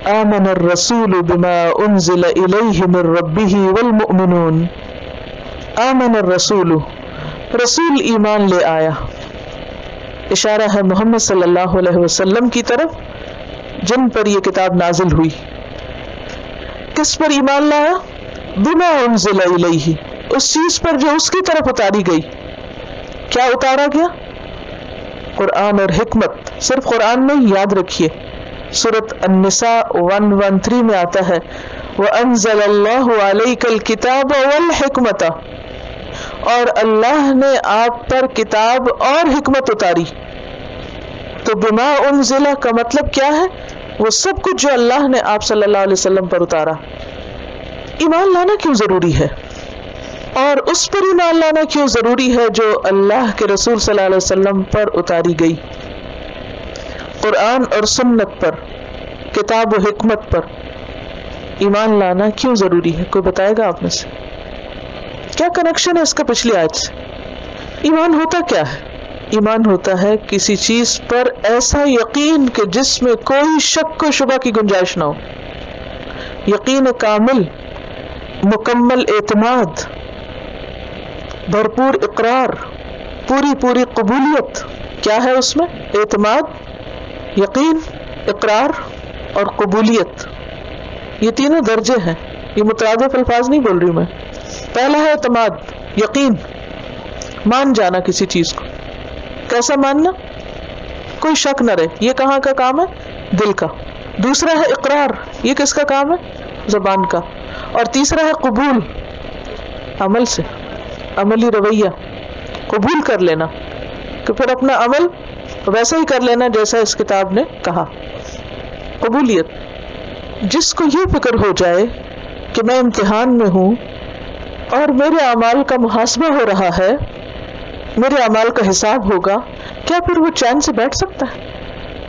آمن الرسول بما انزل الیہ من ربہ والمؤمنون. آمن الرسول، رسول ایمان لے آیا. اشارہ ہے محمد صلی اللہ علیہ وسلم کی طرف جن پر یہ کتاب نازل ہوئی. کس پر ایمان لایا؟ بما انزل الیہ، اس چیز پر جو اس کی طرف اتاری گئی. کیا اتارا گیا؟ قرآن اور حکمت. صرف قرآن میں یاد رکھیے، سورۃ النساء 113 میں آتا ہے وَأَنزَلَ اللَّهُ عَلَيْكَ الْكِتَابَ وَالْحِكْمَةَ، اور اللہ نے آپ پر کتاب اور حکمت اتاری. تو بما انزلہ کا مطلب کیا ہے؟ وہ سب کچھ جو اللہ نے آپ صلی اللہ علیہ وسلم پر اتارا. ایمان لانا کیوں ضروری ہے؟ اور اس پر ایمان لانا کیوں ضروری ہے جو اللہ کے رسول صلی اللہ علیہ وسلم پر اتاری گئی؟ قرآن اور سنت پر، کتاب و حکمت پر ایمان لانا کیوں ضروری ہے؟ کوئی بتائے گا آپ میں سے؟ کیا کنیکشن ہے اس کا پچھلی آیت سے؟ ایمان ہوتا کیا ہے؟ ایمان ہوتا ہے کسی چیز پر ایسا یقین کہ جس میں کوئی شک و شبہ کی گنجائش نہ ہو. یقین کامل، مکمل اعتماد، بھرپور اقرار، پوری قبولیت. کیا ہے اس میں؟ اعتماد، یقین، اقرار اور قبولیت. یہ تینوں درجے ہیں. یہ مترادف الفاظ نہیں بول رہی میں. پہلا ہے اعتماد، یقین، مان جانا کسی چیز کو. کیسا ماننا؟ کوئی شک نہ رہے. یہ کہاں کا کام ہے؟ دل کا. دوسرا ہے اقرار، یہ کس کا کام ہے؟ زبان کا. اور تیسرا ہے قبول، عمل سے، عملی رویہ، قبول کر لینا کہ پھر اپنا عمل ویسا ہی کر لینا جیسا اس کتاب نے کہا. قبولیت. جس کو یہ فکر ہو جائے کہ میں امتحان میں ہوں اور میرے اعمال کا محاسبہ ہو رہا ہے، میرے اعمال کا حساب ہوگا، کیا پھر وہ چین سے بیٹھ سکتا ہے؟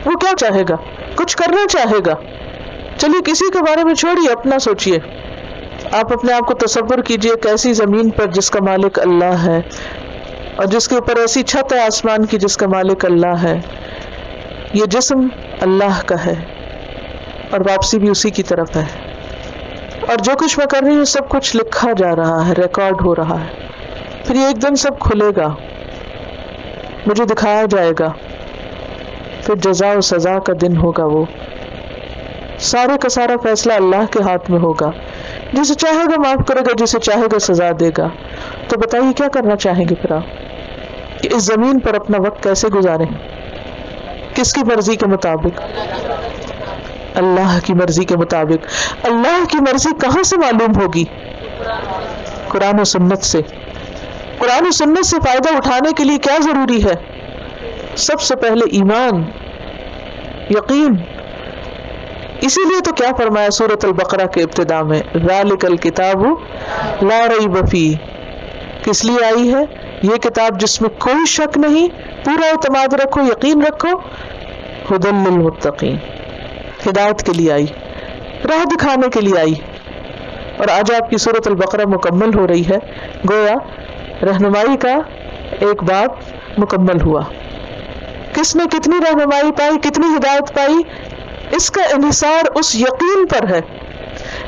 وہ کیا چاہے گا؟ کچھ کرنا چاہے گا. چلیے کسی کے بارے میں چھوڑیے، اپنا سوچئے. آپ اپنے آپ کو تصور کیجئے کہ ایسی زمین پر جس کا مالک اللہ ہے، اور جس کے اوپر ایسی چھت ہے آسمان کی جس کا مالک اللہ ہے. یہ جسم اللہ کا ہے اور واپسی بھی اسی کی طرف ہے. اور جو کچھ میں کر رہی ہوں سب کچھ لکھا جا رہا ہے، ریکارڈ ہو رہا ہے. پھر یہ ایک دن سب کھلے گا، مجھے دکھایا جائے گا. پھر جزا و سزا کا دن ہوگا. وہ سارے کا سارا فیصلہ اللہ کے ہاتھ میں ہوگا. جسے چاہے گا معاف کرے گا، جسے چاہے گا سزا دے گا. تو بتائیے کیا کرنا چاہیں گے پھر آپ کہ اس زمین پر اپنا وقت کیسے گزاریں؟ کس کی مرضی کے مطابق؟ اللہ کی مرضی کے مطابق. اللہ کی مرضی کہاں سے معلوم ہوگی؟ قرآن و سنت سے. قرآن و سنت سے فائدہ اٹھانے کے لیے کیا ضروری ہے؟ سب سے پہلے ایمان، یقین. اسی لیے تو کیا فرمایا سورۃ البقرہ کے ابتدا میں ذالک الکتاب لا ریب فیہ. کس لیے آئی ہے یہ کتاب؟ جس میں کوئی شک نہیں. پورا اعتماد رکھو، یقین رکھو. ھدی للمتقین، ہدایت کے لیے آئی، راہ دکھانے کے لیے آئی. اور آج آپ کی سورۃ البقرہ مکمل ہو رہی ہے. گویا رہنمائی کا ایک باب مکمل ہوا. کس نے کتنی رہنمائی پائی، کتنی ہدایت پائی؟ اس کا انحصار اس یقین پر ہے،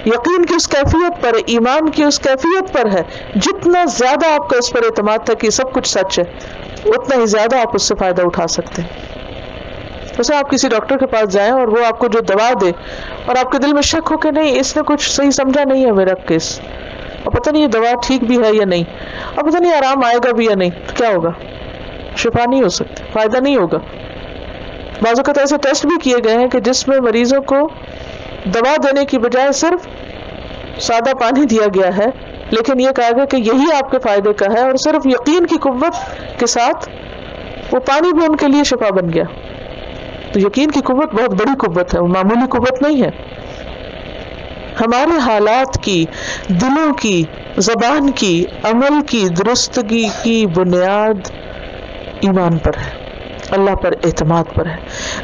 یقین کی اس کیفیت پر ہے، ایمان کی اس کیفیت پر ہے. جتنا زیادہ آپ کا اس پر اعتماد تھا کہ سب کچھ سچ ہے، اتنا ہی زیادہ آپ اس سے فائدہ اٹھا سکتے ہیں. جیسے آپ کسی ڈاکٹر کے پاس جائیں اور وہ آپ کو جو دوا دے اور آپ کے دل میں شک ہو کہ نہیں اس نے کچھ صحیح سمجھا نہیں ہے میرا کیس، اور پتہ نہیں یہ دوا ٹھیک بھی ہے یا نہیں، اور پتہ نہیں آرام آئے گا بھی یا نہیں، تو کیا ہوگا؟ شفا نہیں ہو سکتی، فائدہ نہیں ہوگا. بعض اوقات ایسے ٹیسٹ بھی کیے گئے ہیں کہ جس میں مریضوں کو دوا دینے کی بجائے صرف سادہ پانی دیا گیا ہے، لیکن یہ کہا گیا کہ یہی آپ کے فائدے کا ہے، اور صرف یقین کی قوت کے ساتھ وہ پانی بھی ان کے لیے شفا بن گیا. تو یقین کی قوت بہت بڑی قوت ہے، وہ معمولی قوت نہیں ہے. ہمارے حالات کی، دلوں کی، زبان کی، عمل کی درستگی کی بنیاد ایمان پر ہے، اللہ پر اعتماد پر ہے.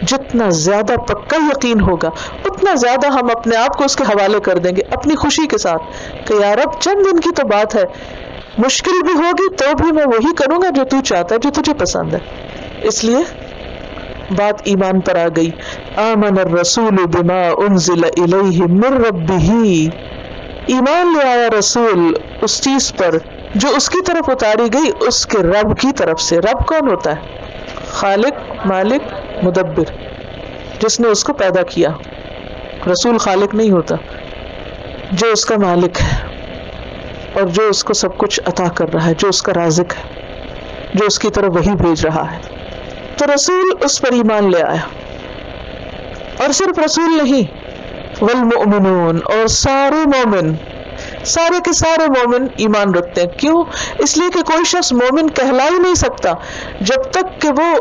جتنا زیادہ پکا یقین ہوگا اتنا زیادہ ہم اپنے آپ کو اس کے حوالے کر دیں گے اپنی خوشی کے ساتھ کہ یا رب چند دن کی تو بات ہے، مشکل بھی ہوگی تو بھی میں وہی کروں گا جو تو چاہتا ہے، جو تجھے پسند ہے. اس لیے بات ایمان پر آ گئی. آمن الرسول بما انزل الیہ من ربہ، ایمان لے آیا رسول اس چیز پر جو اس کی طرف اتاری گئی اس کے رب کی طرف سے. رب کون ہوتا ہے؟ خالق، مالک، مدبر، جس نے اس کو پیدا کیا. رسول خالق نہیں ہوتا، جو اس کا مالک ہے اور جو اس کو سب کچھ عطا کر رہا ہے، جو اس کا رازق ہے، جو اس کی طرف وحی بھیج رہا ہے. تو رسول اس پر ایمان لے آیا. اور صرف رسول نہیں، والمؤمنون، اور سارے مومن، سارے کے سارے مومن ایمان رکھتے ہیں. کیوں؟ اس لیے کہ کوئی شخص مومن کہلا ہی نہیں سکتا جب تک کہ وہ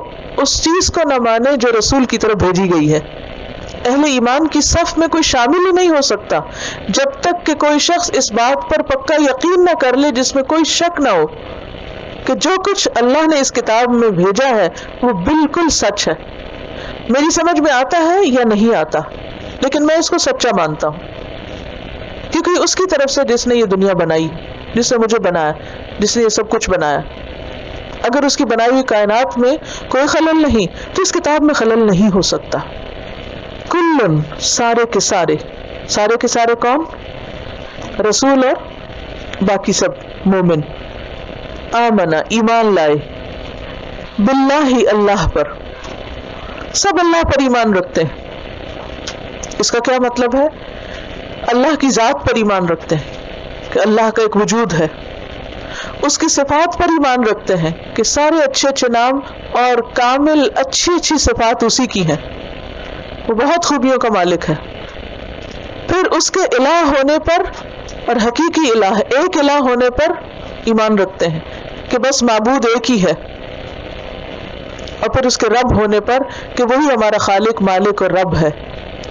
اس چیز کو نہ مانے جو رسول کی طرف بھیجی گئی ہے. اہل ایمان کی صف میں کوئی شامل ہی نہیں ہو سکتا جب تک کہ کوئی شخص اس بات پر پکا یقین نہ کر لے جس میں کوئی شک نہ ہو کہ جو کچھ اللہ نے اس کتاب میں بھیجا ہے وہ بالکل سچ ہے. میری سمجھ میں آتا ہے یا نہیں آتا، لیکن میں اس کو سچا مانتا ہوں، کیونکہ اس کی طرف سے جس نے یہ دنیا بنائی، جس نے مجھے بنایا، جس نے یہ سب کچھ بنایا. اگر اس کی بنائی ہوئی کائنات میں کوئی خلل نہیں تو اس کتاب میں خلل نہیں ہو سکتا. کلن، سارے کے سارے، سارے کے سارے کون؟ رسول اور باقی سب مومن. آمنا، ایمان لائے، باللہ، اللہ پر. سب اللہ پر ایمان رکھتے ہیں. اس کا کیا مطلب ہے؟ اللہ کی ذات پر ایمان رکھتے ہیں کہ اللہ کا ایک وجود ہے. اس کی صفات پر ایمان رکھتے ہیں کہ سارے اچھے اچھے نام اور کامل اچھی اچھی صفات اسی کی ہیں، وہ بہت خوبیوں کا مالک ہے. پھر اس کے الہ ہونے پر اور حقیقی الہ، ایک الہ ہونے پر ایمان رکھتے ہیں کہ بس معبود ایک ہی ہے. اور پھر اس کے رب ہونے پر کہ وہی ہمارا خالق، مالک اور رب ہے.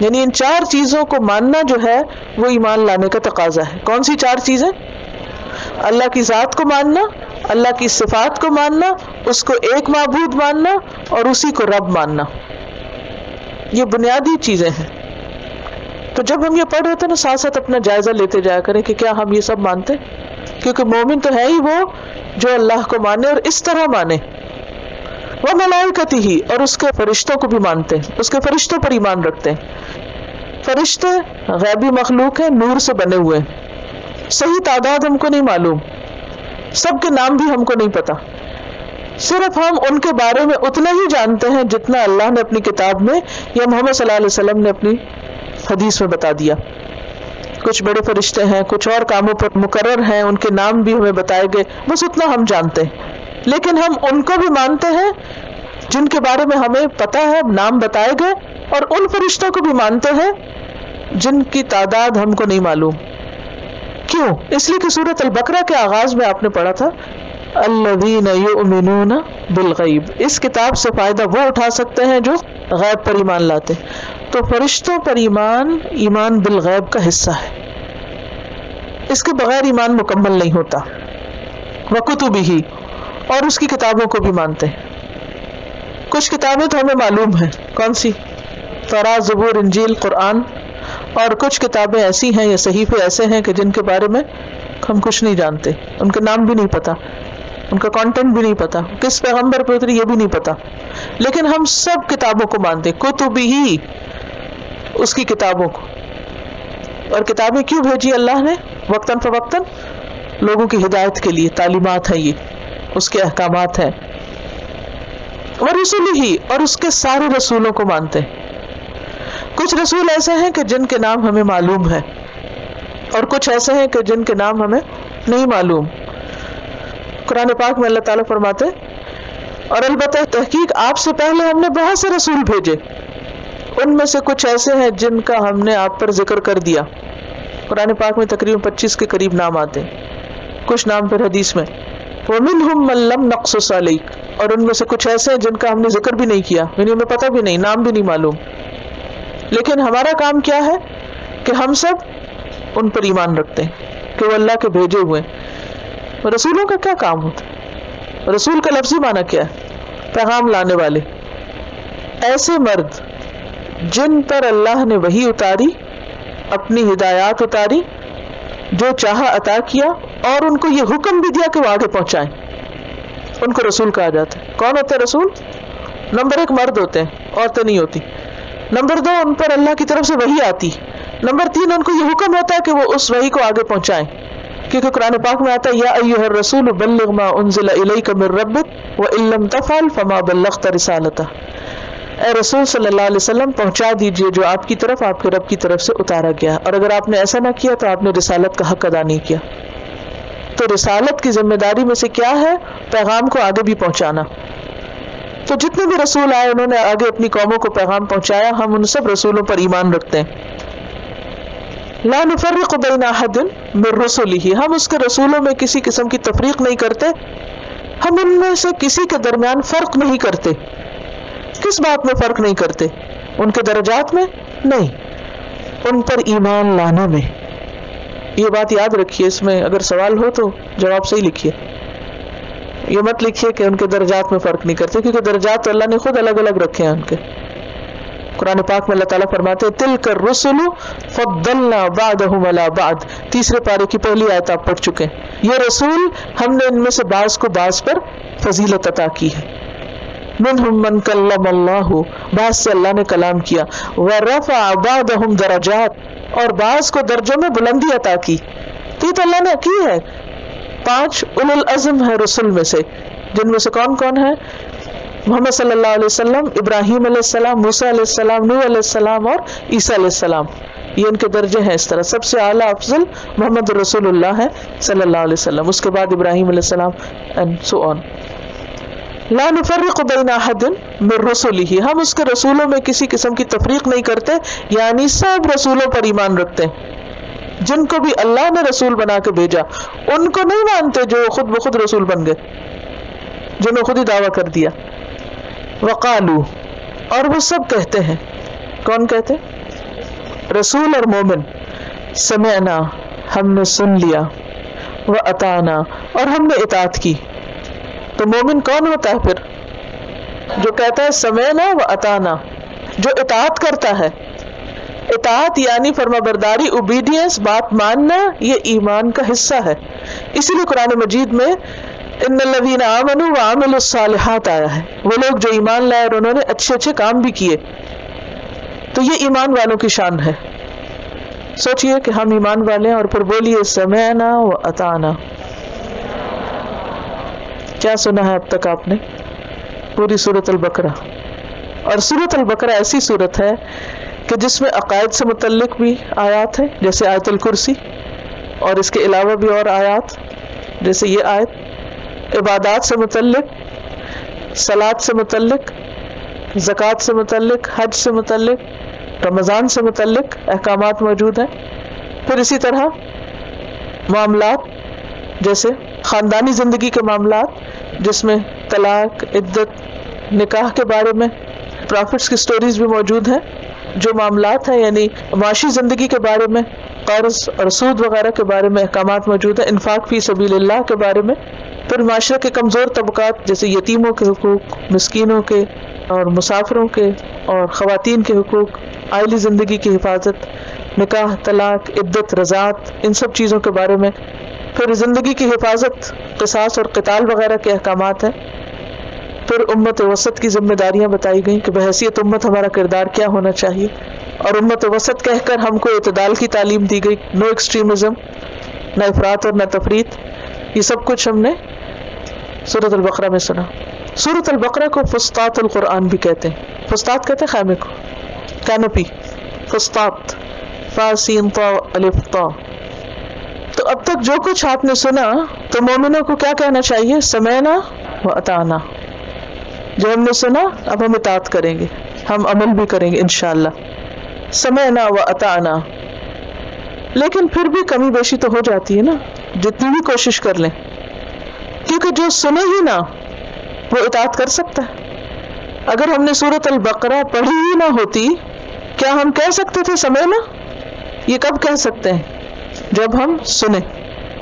یعنی ان چار چیزوں کو ماننا جو ہے وہ ایمان لانے کا تقاضا ہے. کون سی چار چیزیں؟ اللہ کی ذات کو ماننا، اللہ کی صفات کو ماننا، اس کو ایک معبود ماننا اور اسی کو رب ماننا. یہ بنیادی چیزیں ہیں. تو جب ہم یہ پڑھ رہے تھے نا، ساتھ ساتھ اپنا جائزہ لیتے جایا کریں کہ کیا ہم یہ سب مانتے ہیں؟ کیونکہ مومن تو ہے ہی وہ جو اللہ کو مانے اور اس طرح مانے. وہ ملائکتہ ہی، اور اس کے فرشتوں کو بھی مانتے ہیں، اس کے فرشتوں پر ایمان رکھتے ہیں. فرشتے غیبی مخلوق ہیں، نور سے بنے ہوئے ہیں. صحیح تعداد ہم کو نہیں معلوم، سب کے نام بھی ہم کو نہیں پتا. صرف ہم ان کے بارے میں اتنا ہی جانتے ہیں جتنا اللہ نے اپنی کتاب میں یا محمد صلی اللہ علیہ وسلم نے اپنی حدیث میں بتا دیا. کچھ بڑے فرشتے ہیں، کچھ اور کاموں پر مقرر ہیں، ان کے نام بھی ہمیں بتائے گئے، بس اتنا ہم جانتے ہیں. لیکن ہم ان کو بھی مانتے ہیں جن کے بارے میں ہمیں پتا ہے، نام بتائے گئے، اور ان فرشتوں کو بھی مانتے ہیں جن کی تعداد ہم کو نہیں معلوم. کیوں؟ اس لیے کہ سورۃ البقرہ کے آغاز میں آپ نے پڑھا تھا الذین یؤمنون بالغیب. اس کتاب سے فائدہ وہ اٹھا سکتے ہیں جو غیب پر ایمان لاتے. تو فرشتوں پر ایمان، ایمان بالغیب کا حصہ ہے. اس کے بغیر ایمان مکمل نہیں ہوتا. وکتبہ، اور اس کی کتابوں کو بھی مانتے ہیں. کچھ کتابیں تو ہمیں معلوم ہیں، کون سی؟ تورات، زبور، انجیل، قرآن. اور کچھ کتابیں ایسی ہیں یا صحیفے ایسے ہیں کہ جن کے بارے میں ہم کچھ نہیں جانتے، ان کے نام بھی نہیں پتا، ان کا کانٹینٹ بھی نہیں پتا، کس پیغمبر پہ اتری یہ بھی نہیں پتا. لیکن ہم سب کتابوں کو مانتے، کتب ہی، اس کی کتابوں کو. اور کتابیں کیوں بھیجی اللہ نے؟ وقتاً فوقتاً لوگوں کی ہدایت کے لیے. تعلیمات ہیں، یہ اس کے احکامات ہیں. ورسولہ ہی، اور اس کے سارے رسولوں کو مانتے ہیں. کچھ رسول ایسے ہیں کہ جن کے نام ہمیں معلوم ہے، اور کچھ ایسے ہیں کہ جن کے نام ہمیں نہیں معلوم. قرآن پاک میں اللہ تعالیٰ فرماتے اور البتہ تحقیق آپ سے پہلے ہم نے بہت سے رسول بھیجے، ان میں سے کچھ ایسے ہیں جن کا ہم نے آپ پر ذکر کر دیا. قرآن پاک میں تقریباً 25 کے قریب نام آتے ہیں، کچھ نام پھر حدیث میں. وَمِنْهُمْ مَنْ لَمْ نَقْصُصْ عَلَيْكَ، اور ان میں سے کچھ ایسے ہیں جن کا ہم نے ذکر بھی نہیں کیا، یعنی ہمیں پتہ بھی نہیں، نام بھی نہیں معلوم. لیکن ہمارا کام کیا ہے کہ ہم سب ان پر ایمان رکھتے ہیں کہ وہ اللہ کے بھیجے ہوئے ہیں. رسولوں کا کیا کام ہوتا ہے؟ رسول کا لفظی معنی کیا ہے؟ پیغام لانے والے. ایسے مرد جن پر اللہ نے وحی اتاری، اپنی ہدایات اتاری، جو چاہا عطا کیا، اور ان کو یہ حکم بھی دیا کہ وہ آگے پہنچائیں، ان کو رسول کہا جاتا ہے. کون ہوتا ہے رسول؟ نمبر 1 مرد ہوتے ہیں، عورتیں نہیں ہوتی. نمبر 2 ان پر اللہ کی طرف سے وحی آتی. نمبر 3 ان کو یہ حکم ہوتا ہے کہ وہ اس وحی کو آگے پہنچائیں، کیونکہ قرآن پاک میں آتا ہے یا ایھا الرسول بلغ ما انزل الیک من ربک وان لم تفعل فما بلغت رسالتہ. اے رسول صلی اللہ علیہ وسلم پہنچا دیجئے جو آپ کی طرف آپ کے رب کی طرف سے اتارا گیا، اور اگر آپ نے ایسا نہ کیا تو آپ نے رسالت کا حق ادا نہیں کیا. تو رسالت کی ذمہ داری میں سے کیا ہے؟ پیغام کو آگے بھی پہنچانا. تو جتنے بھی رسول آئے انہوں نے آگے اپنی قوموں کو پیغام پہنچایا. ہم ان سب رسولوں پر ایمان رکھتے ہیں. لا نفرق بین احد من رسلہ، ہم اس کے رسولوں میں کسی قسم کی تفریق نہیں کرتے. ہم ان میں سے کسی کے درمیان فرق نہیں کرتے. کس بات میں فرق نہیں کرتے؟ ان کے درجات میں نہیں، ان پر ایمان لانے میں. یہ بات یاد رکھیے، اس میں اگر سوال ہو تو جواب صحیح لکھیے. یہ مت لکھیے کہ ان کے درجات میں فرق نہیں کرتے، کیونکہ درجات تو اللہ نے خود الگ الگ رکھے ہیں ان کے. قرآن پاک میں اللہ تعالیٰ فرماتے ہیں تلک الرسل فضلنا بعضهم علی بعض. 3 پارے کی پہلی آیت آپ پڑھ چکے ہیں. یہ رسول ہم نے ان میں سے بعض کو بعض پر فضیلت عطا کی ہے. منہم من کلم اللہ، بعض سے اللہ نے کلام کیا. ورفع بعضهم درجات، اور بعض کو درجوں میں بلندی عطا کی. تو یہ تو اللہ نے کی ہے. 5 اولو العزم ہے رسول میں سے، جن میں سے کون کون ہے؟ محمد صلی اللہ علیہ وسلم، ابراہیم علیہ السلام، موسیٰ علیہ السلام، نوح علیہ السلام اور عیسیٰ علیہ السلام. یہ ان کے درجے ہیں. اس طرح سب سے اعلیٰ افضل محمد رسول اللہ ہے صلی اللہ علیہ وسلم، اس کے بعد ابراہیم علیہ السلام and so on. لا نفرق بین احد من رسلہ، ہم اس کے رسولوں میں کسی قسم کی تفریق نہیں کرتے، یعنی سب رسولوں پر ایمان رکھتے ہیں. جن کو بھی اللہ نے رسول بنا کے بھیجا ان کو نہیں مانتے جو خود بخود رسول بن گئے، جنہوں نے خود ہی دعویٰ کر دیا. وقالو، اور وہ سب کہتے ہیں. کون کہتے؟ رسول اور مومن. سمعنا، ہم نے سن لیا. واطعنا، اور ہم نے اطاعت کی. تو مومن کون ہوتا ہے پھر؟ جو کہتا ہے سمعنا واطعنا، جو اطاعت کرتا ہے. اطاعت یعنی فرما برداری، اوبیڈینس، بات ماننا، یہ ایمان کا حصہ ہے. اسی لیے قرآن مجید میں ان الذین آمنوا وعملوا الصالحات آیا ہے. وہ لوگ جو ایمان لائے اور انہوں نے اچھے اچھے کام بھی کیے. تو یہ ایمان والوں کی شان ہے. سوچئے کہ ہم ایمان والے ہیں اور پھر بولیے سمعنا واطعنا. کیا سنا ہے اب تک آپ نے؟ پوری سورۃ البقرہ. اور سورۃ البقرہ ایسی سورت ہے کہ جس میں عقائد سے متعلق بھی آیات ہیں جیسے آیت الکرسی، اور اس کے علاوہ بھی اور آیات جیسے یہ آیت. عبادات سے متعلق، صلاۃ سے متعلق، زکوٰۃ سے متعلق، حج سے متعلق، رمضان سے متعلق احکامات موجود ہیں. پھر اسی طرح معاملات جیسے خاندانی زندگی کے معاملات جس میں طلاق، عدت، نکاح کے بارے میں پرافٹس کی سٹوریز بھی موجود ہیں. جو معاملات ہیں یعنی معاشی زندگی کے بارے میں، قرض اور سود وغیرہ کے بارے میں احکامات موجود ہیں. انفاق فی سبیل اللہ کے بارے میں. پھر معاشرے کے کمزور طبقات جیسے یتیموں کے حقوق، مسکینوں کے اور مسافروں کے اور خواتین کے حقوق، عائلی زندگی کی حفاظت، نکاح، طلاق، عدت، رضاعت، ان سب چیزوں کے بارے میں. پھر زندگی کی حفاظت، قصاص اور قتال وغیرہ کے احکامات ہیں. پھر امت وسط کی ذمہ داریاں بتائی گئیں کہ بحیثیت امت ہمارا کردار کیا ہونا چاہیے، اور امت وسط کہہ کر ہم کو اعتدال کی تعلیم دی گئی. نو ایکسٹریمزم، نہ افراط اور نہ تفریط. یہ سب کچھ ہم نے سورۃ البقرہ میں سنا. سورۃ البقرہ کو فسطاط القرآن بھی کہتے ہیں. فسطاط کہتے ہیں خیمے کو، کینوپی. فسطاط، فا سین طا الف طا. تو اب تک جو کچھ آپ نے سنا تو مومنوں کو کیا کہنا چاہیے؟ سمعنا واطعنا. جو ہم نے سنا اب ہم اطاعت کریں گے، ہم عمل بھی کریں گے انشاءاللہ. سمعنا واطعنا. لیکن پھر بھی کمی بیشی تو ہو جاتی ہے نا، جتنی بھی کوشش کر لیں، کیونکہ جو سنے ہی نہ وہ اطاعت کر سکتا ہے. اگر ہم نے سورۃ البقرہ پڑھی ہی نہ ہوتی کیا ہم کہہ سکتے تھے سمعنا؟ یہ کب کہہ سکتے ہیں؟ جب ہم سنیں.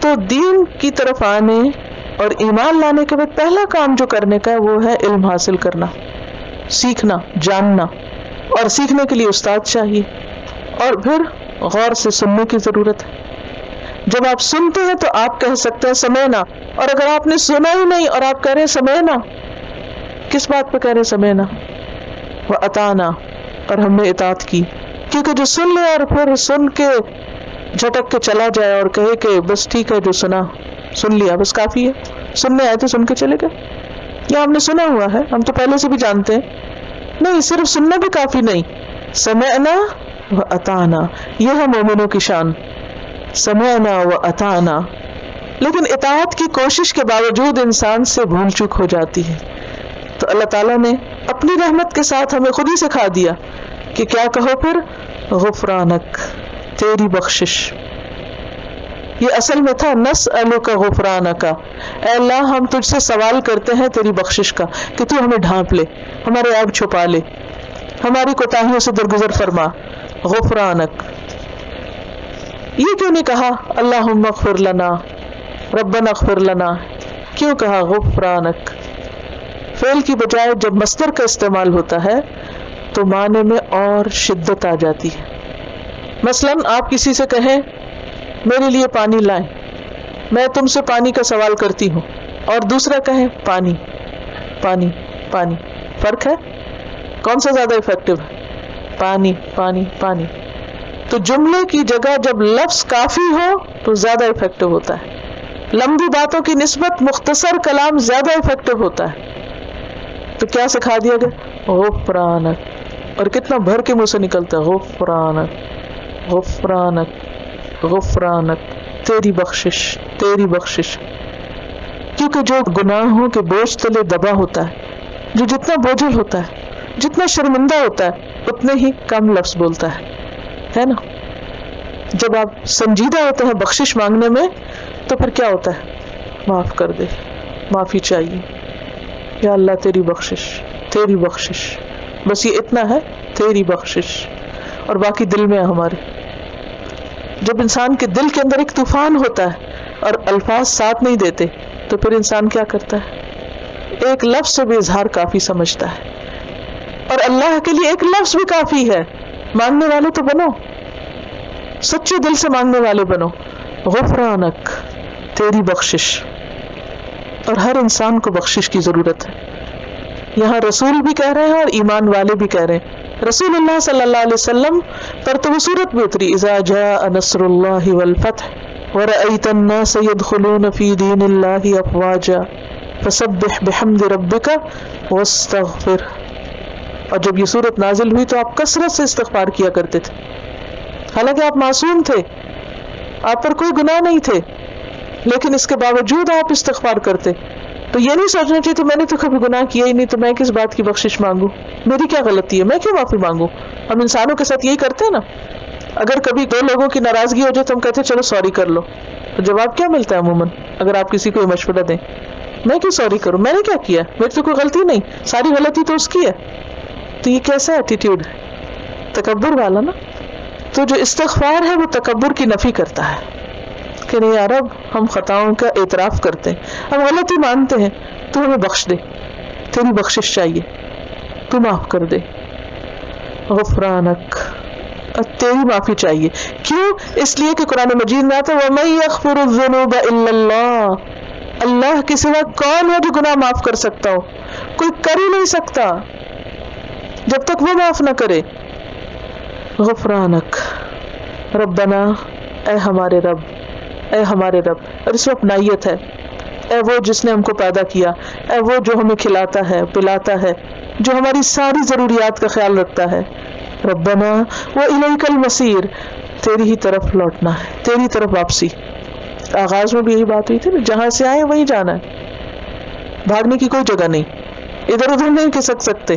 تو دین کی طرف آنے اور ایمان لانے کے بعد پہلا کام جو کرنے کا ہے وہ ہے علم حاصل کرنا، سیکھنا، جاننا. اور سیکھنے کے لیے استاد چاہیے، اور پھر غور سے سننے کی ضرورت ہے. جب آپ سنتے ہیں تو آپ کہہ سکتے ہیں سمعنا. اور اگر آپ نے سنا ہی نہیں اور آپ کہہ رہے ہیں سمعنا، کس بات پہ کہہ رہے سمعنا و اطعنا، اور ہم نے اطاعت کی. کیونکہ جو سن لے اور پھر سن کے جھٹک کے چلا جائے اور کہے کہ بس ٹھیک ہے جو سنا سن لیا بس کافی ہے، سننے آئے تو سن کے چلے گئے، یا ہم نے سنا ہوا ہے ہم تو پہلے سے بھی جانتے ہیں. نہیں، صرف سننا بھی کافی نہیں، سمعنا و اطعنا، یہ ہے مومنوں کی شان، سمعنا و اطعنا. لیکن اطاعت کی کوشش کے باوجود انسان سے بھول چوک ہو جاتی ہے، تو اللہ تعالیٰ نے اپنی رحمت کے ساتھ ہمیں خود ہی سکھا دیا کہ کیا کہو پھر، غفرانک، تیری بخشش. یہ اصل میں تھا نسألک غفرانک، اے اللہ ہم تجھ سے سوال کرتے ہیں تیری بخشش کا کہ تو ہمیں ڈھانپ لے، ہمارے عیب چھپا لے، ہماری کوتاہیوں سے درگزر فرما. غفرانک، یہ کیوں نہیں کہا اللہم اغفر لنا، ربنا اغفر لنا، کیوں کہا غفرانک؟ فعل کی بجائے جب مصدر کا استعمال ہوتا ہے تو معنی میں اور شدت آ جاتی ہے. مثلا آپ کسی سے کہیں میرے لیے پانی لائیں، میں تم سے پانی کا سوال کرتی ہوں، اور دوسرا کہیں پانی پانی پانی، فرق ہے؟ کون سا زیادہ افیکٹو ہے؟ پانی پانی پانی. تو جملے کی جگہ جب لفظ کافی ہو تو زیادہ افیکٹو ہوتا ہے. لمبی باتوں کی نسبت مختصر کلام زیادہ افیکٹو ہوتا ہے. تو کیا سکھا دیا گیا؟ غفرانک، اور کتنا بھر کے منہ سے نکلتا ہے، غفرانک غفرانک غفرانک، تیری بخشش تیری بخشش. کیونکہ جو گناہوں کے بوجھ تلے دبا ہوتا ہے، جو جتنا بوجھل ہوتا ہے، جتنا شرمندہ ہوتا ہے، اتنے ہی کم لفظ بولتا ہے نا. جب آپ سنجیدہ ہوتے ہیں بخشش مانگنے میں تو پھر کیا ہوتا ہے؟ معاف کر دے، معافی چاہیے، یا اللہ تیری بخشش تیری بخشش، بس یہ اتنا ہے، تیری بخشش، اور باقی دل میں ہے ہمارے. جب انسان کے دل کے اندر ایک طوفان ہوتا ہے اور الفاظ ساتھ نہیں دیتے تو پھر انسان کیا کرتا ہے؟ ایک لفظ سے بھی اظہار کافی سمجھتا ہے، اور اللہ کے لیے ایک لفظ بھی کافی ہے. مانگنے والے تو بنو، سچے دل سے مانگنے والے بنو. غفرانک، تیری بخشش. اور ہر انسان کو بخشش کی ضرورت ہے. یہاں رسول بھی کہہ رہے ہیں اور ایمان والے بھی کہہ رہے ہیں. رسول اللہ صلی اللہ علیہ وسلم پر تو وہ صورت بھی اتری، اذا جاء نصر اللہ والفتح ورأیت الناس يدخلون فی دین اللہ افواجا فسبح بحمد ربک واستغفر. اور جب یہ صورت نازل ہوئی تو آپ کثرت سے استغفار کیا کرتے تھے، حالانکہ آپ معصوم تھے، آپ پر کوئی گناہ نہیں تھے، لیکن اس کے باوجود آپ استغفار کرتے. تو یہ نہیں سوچنا چاہیے تو میں نے تو کبھی گناہ کیا ہی نہیں، تو میں کس بات کی بخشش مانگوں، میری کیا غلطی ہے، میں کیوں معافی مانگوں. ہم انسانوں کے ساتھ یہی کرتے ہیں نا. اگر کبھی دو لوگوں کی ناراضگی ہو جائے تو ہم کہتے ہیں چلو سوری کر لو، تو جواب کیا ملتا ہے عموماً؟ اگر آپ کسی کو مشورہ دیں، میں کیوں سوری کروں، میں نے کیا کیا، میری تو کوئی غلطی نہیں، ساری غلطی تو اس کی ہے. تو یہ کیسا ایٹیٹیوڈ ہے؟ تکبر والا نا. تو جو استغفار ہے وہ تکبر کی نفی کرتا ہے کہ نہیں یا رب، ہم خطاؤں کا اعتراف کرتے ہیں، ہم غلطی مانتے ہیں، تو ہمیں بخش دے، تیری بخشش چاہیے، تو معاف کر دے. غفرانک، تیری معافی چاہیے. کیوں؟ اس لیے کہ قرآن مجید میں آتا ہے وَمَن يَغْفِرُ الذُّنُوبَ إِلَّا اللَّهُ، اللہ کے سوا کون ہے جو گناہ معاف کر سکتا ہو؟ کوئی کر ہی نہیں سکتا جب تک وہ معاف نہ کرے. غفرانک ربنا، اے ہمارے رب، اے ہمارے رب. اور اس میں اپنائیت ہے، اے وہ جس نے ہم کو پیدا کیا، اے وہ جو ہمیں کھلاتا ہے پلاتا ہے، جو ہماری ساری ضروریات کا خیال رکھتا ہے. ربنا وإلیک المصیر، تیری ہی طرف لوٹنا ہے، تیری طرف واپسی. آغاز میں بھی یہی بات ہوئی تھی نا، جہاں سے آئے وہیں جانا ہے، بھاگنے کی کوئی جگہ نہیں، ادھر ادھر نہیں کھسک سکتے،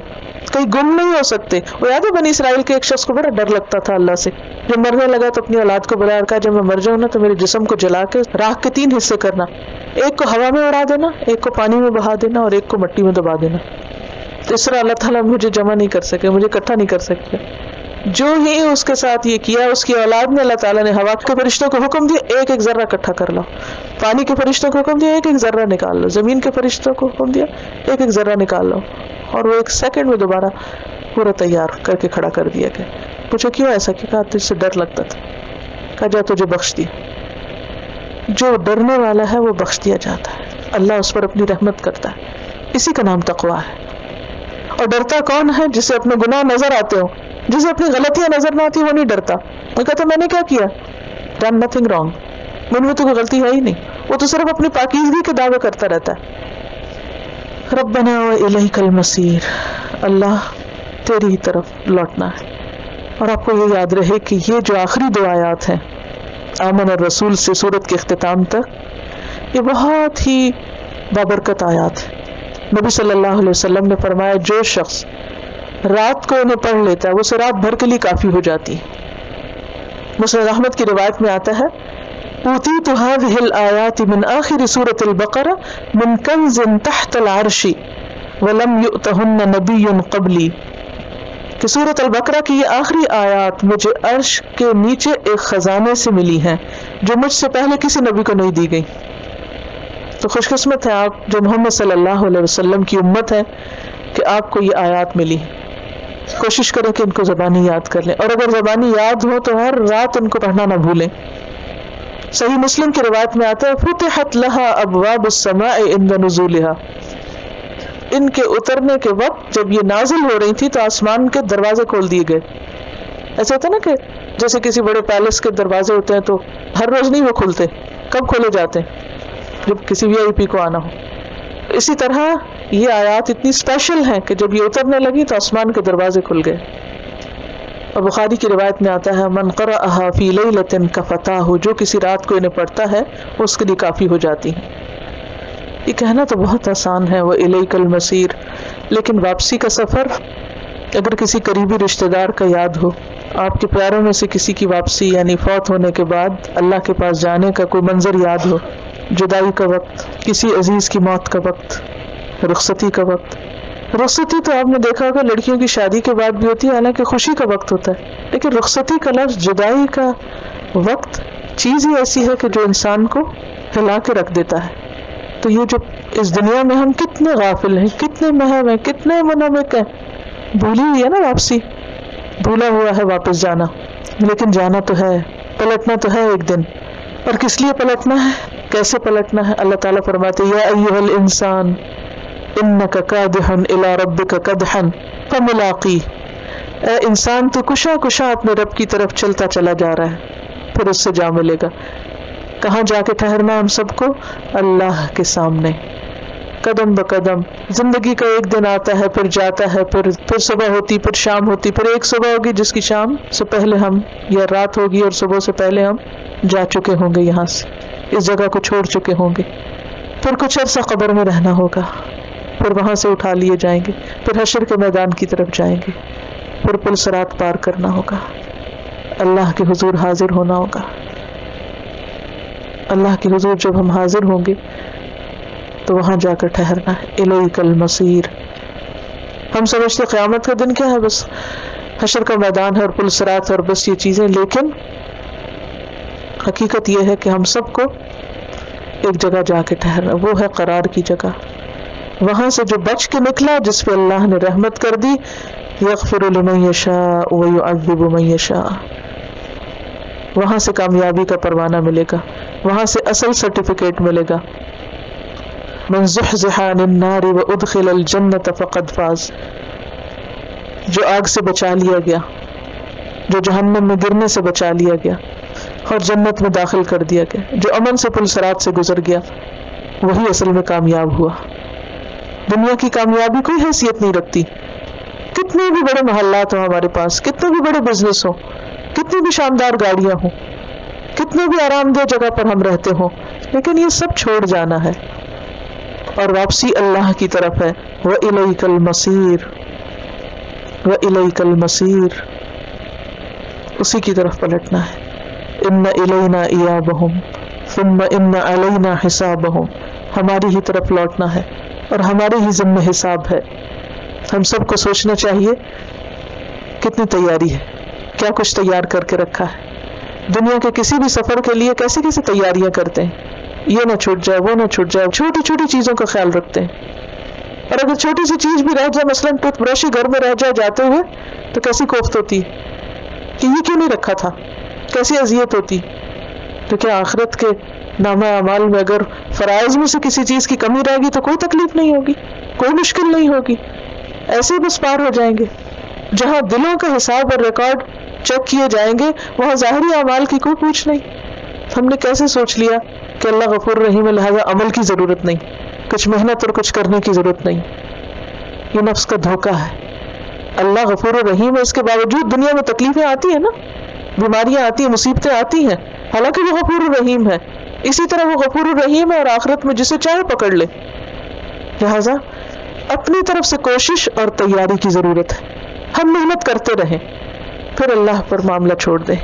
کہیں گم نہیں ہو سکتے. وہ یاد ہے بنی اسرائیل کے ایک شخص کو بڑا ڈر لگتا تھا اللہ سے، جب مرنے لگا تو اپنی اولاد کو بلایا اور کہا جب میں مر جاؤں نا تو میرے جسم کو جلا کے راکھ کے 3 حصے کرنا، ایک کو ہوا میں اڑا دینا، ایک کو پانی میں بہا دینا، اور ایک کو مٹی میں دبا دینا. تو اس طرح اللہ تعالیٰ مجھے جمع نہیں کر سکے، مجھے اکٹھا نہیں کر سکتے. جو ہی اس کے ساتھ یہ کیا، اس کی اولاد نے اللہ تعالیٰ نے ہوا کے فرشتوں کو حکم دیا ایک ایک ذرہ اکٹھا کر لو، پانی کے فرشتوں کو حکم دیا ایک ایک ذرہ نکال لو، زمین کے فرشتوں کو حکم دیا ایک ایک ذرہ نکال لو، اور وہ 1 سیکنڈ میں دوبارہ پورا تیار کر کے کھڑا کر دیا گیا. پوچھو کیوں ایسا؟ کہا تجھ سے ڈر لگتا تھا. کہا جا تجھے بخش دیا. جو ڈرنے والا ہے وہ بخش دیا جاتا ہے، اللہ اس پر اپنی رحمت کرتا ہے. اسی کا نام تقویٰ ہے. اور ڈرتا کون ہے؟ جسے اپنے گناہ نظر آتے ہوں، جسے اپنی غلطیاں نظر نہ آتی وہ نہیں ڈرتا. وہ کہتا میں نے کیا کیا؟ ڈن نتھنگ رانگ، مجھ میں تو کوئی غلطی ہے ہی نہیں. وہ تو صرف اپنی پاکیزگی کے دعوے کرتا رہتا ہے. ربنا والیک المصیر، اللہ تیری ہی طرف لوٹنا ہے. اور آپ کو یہ یاد رہے کہ یہ جو آخری 2 آیات ہیں آمن الرسول سے سورت کے اختتام تک، یہ بہت ہی بابرکت آیات ہیں. نبی صلی اللہ علیہ وسلم نے فرمایا جو شخص رات کو انہیں پڑھ لیتا ہے وہ اسے رات بھر کے لیے کافی ہو جاتی ہے. مسند احمد کی روایت میں آتا ہے اوتیت هذه الآیات من آخر سورة البقرة من کنز تحت العرش ولم یؤتہن نبی قبلی، کہ سورۃ البقرہ کی یہ آخری آیات مجھے عرش کے نیچے ایک خزانے سے ملی ہیں جو مجھ سے پہلے کسی نبی کو نہیں دی گئی. تو خوش قسمت ہے آپ جو محمد صلی اللہ علیہ وسلم کی امت ہے کہ آپ کو یہ آیات ملی. کوشش کریں کہ ان کو زبانی یاد کر لیں، اور اگر زبانی یاد ہو تو ہر رات ان کو پڑھنا نہ بھولیں. صحیح مسلم کی روایت میں آتا ہے فتحت لها ابواب السماء عند نزولها، ان کے اترنے کے وقت جب یہ نازل ہو رہی تھی تو آسمان کے دروازے کھول دیے گئے. ایسا ہوتا نا کہ جیسے کسی بڑے پیلس کے دروازے ہوتے ہیں تو ہر روز نہیں وہ کھلتے، کب کھولے جاتے ہیں؟ جب کسی VIP کو آنا ہو. اسی طرح یہ آیات اتنی اسپیشل ہیں کہ جب یہ اترنے لگی تو آسمان کے دروازے کھل گئے. اور بخاری کی روایت میں آتا ہے من قرأها فی لیلۃ کفتاہ، جو کسی رات کو انہیں پڑھتا ہے اس کے لیے کافی ہو جاتی ہیں. یہ کہنا تو بہت آسان ہے وَإِلَيْكَ الْمَصِيرُ، لیکن واپسی کا سفر اگر کسی قریبی رشتہ دار کا یاد ہو، آپ کے پیاروں میں سے کسی کی واپسی یعنی فوت ہونے کے بعد اللہ کے پاس جانے کا کوئی منظر یاد ہو، جدائی کا وقت، کسی عزیز کی موت کا وقت، رخصتی کا وقت. رخصتی تو آپ نے دیکھا ہوگا لڑکیوں کی شادی کے بعد بھی ہوتی ہے، حالانکہ خوشی کا وقت ہوتا ہے، لیکن رخصتی کا لفظ جدائی کا وقت چیز ہی ایسی ہے کہ جو انسان کو ہلا کے رکھ دیتا ہے. تو یہ جو اس دنیا میں ہم کتنے غافل ہیں، کتنے محو ہیں، کتنے منامک ہیں، بھولی ہوئی ہے نا واپسی، بھولا ہوا ہے واپس جانا. لیکن جانا تو ہے، پلٹنا تو ہے ایک دن. اور کس لیے پلٹنا ہے، کیسے پلٹنا ہے؟ اللہ تعالیٰ فرماتے یا ایھا الانسان انک کادح الی ربک کدحا فملاقیہ، اے انسان تو کشا کشا اپنے رب کی طرف چلتا چلا جا رہا ہے، پھر اس سے جا ملے گا. کہاں جا کے ٹھہرنا ہم سب کو؟ اللہ کے سامنے. قدم بقدم زندگی کا ایک دن آتا ہے، پھر جاتا ہے، پھر صبح ہوتی، پھر شام ہوتی، پھر ایک صبح ہوگی جس کی شام سے پہلے ہم، یا رات ہوگی اور صبح سے پہلے ہم جا چکے ہوں گے، یہاں سے اس جگہ کو چھوڑ چکے ہوں گے. پھر کچھ عرصہ قبر میں رہنا ہوگا، پھر وہاں سے اٹھا لیے جائیں گے، پھر حشر کے میدان کی طرف جائیں گے، پھر پل صراط پار کرنا ہوگا، اللہ کے حضور حاضر ہونا ہوگا. اللہ کے حضور جب ہم حاضر ہوں گے تو وہاں جا کر ٹھہرنا ہے. الیک المصیر. ہم سمجھتے قیامت کا دن کیا ہے؟ بس حشر کا میدان ہے اور پل صراط اور بس یہ چیزیں، لیکن حقیقت یہ ہے کہ ہم سب کو ایک جگہ جا کے ٹھہرنا، وہ ہے قرار کی جگہ. وہاں سے جو بچ کے نکلا، جس پہ اللہ نے رحمت کر دی، یغفر لمن یشاء ویعذب من یشاء، وہاں سے کامیابی کا پروانہ ملے گا، وہاں سے اصل سرٹیفکیٹ ملے گا. من زحزح عن النار وادخل الجنة فقد فاز، جو آگ سے بچا لیا گیا، جو جہنم میں گرنے سے بچا لیا گیا اور جنت میں داخل کر دیا گیا، جو امن سے پل صراط سے گزر گیا، وہی اصل میں کامیاب ہوا. دنیا کی کامیابی کوئی حیثیت نہیں رکھتی. کتنے بھی بڑے محلات ہوں ہمارے پاس، کتنے بھی بڑے بزنس ہوں، کتنی بھی شاندار گاڑیاں ہوں، کتنے بھی آرام دہ جگہ پر ہم رہتے ہوں، لیکن یہ سب چھوڑ جانا ہے اور واپسی اللہ کی طرف ہے. وَإِلَيْكَ الْمَصِيرُ وَإِلَيْكَ الْمَصِيرُ، اسی کی طرف پلٹنا ہے. إِنَّ إِلَيْنَا إِيَابَهُمْ ثُمَّ إِنَّ عَلَيْنَا حِسَابَهُمْ، ہماری ہی طرف لوٹنا ہے اور ہمارے ہی ذمہ حساب ہے. ہم سب کو سوچنا چاہیے کتنی تیاری ہے، کیا کچھ تیار کر کے رکھا ہے. دنیا کے کسی بھی سفر کے لیے کیسے کیسے تیاریاں کرتے ہیں، یہ نہ چھوٹ جائے، وہ نہ چھوٹ جائے، چھوٹی چھوٹی چیزوں کا خیال رکھتے ہیں. اور اگر چھوٹی سی چیز بھی رہ جائے، مثلاً ٹوتھ برش ہی گھر میں رہ جائے جاتے ہوئے، تو کیسی کوفت ہوتی کہ یہ کیوں نہیں رکھا تھا، کیسی اذیت ہوتی. تو کیا آخرت کے نامہ اعمال میں اگر فرائض میں سے کسی چیز کی کمی رہے گی تو کوئی تکلیف نہیں ہوگی، کوئی مشکل نہیں ہوگی. ایسے ہی بس پار ہو جائیں گے. جہاں دلوں کا حساب اور ریکارڈ چیک کیے جائیں گے وہاں ظاہری اعمال کی کوئی پوچھ نہیں. ہم نے کیسے سوچ لیا کہ اللہ غفور رحیم ہے لہذا عمل کی ضرورت نہیں, کچھ محنت اور کچھ کرنے کی ضرورت نہیں. یہ نفس کا دھوکہ ہے. اللہ غفور رحیم ہے, اس کے باوجود دنیا میں تکلیفیں آتی ہیں نا, بیماریاں آتی ہیں, مصیبتیں آتی ہیں, حالانکہ وہ غفور رحیم ہے. اسی طرح وہ غفور رحیم ہے اور آخرت میں جسے چاہے پکڑ لے. لہذا اپنی طرف سے کوشش اور تیاری کی ضرورت ہے. ہم محنت کرتے رہیں, پھر اللہ پر معاملہ چھوڑ دیں.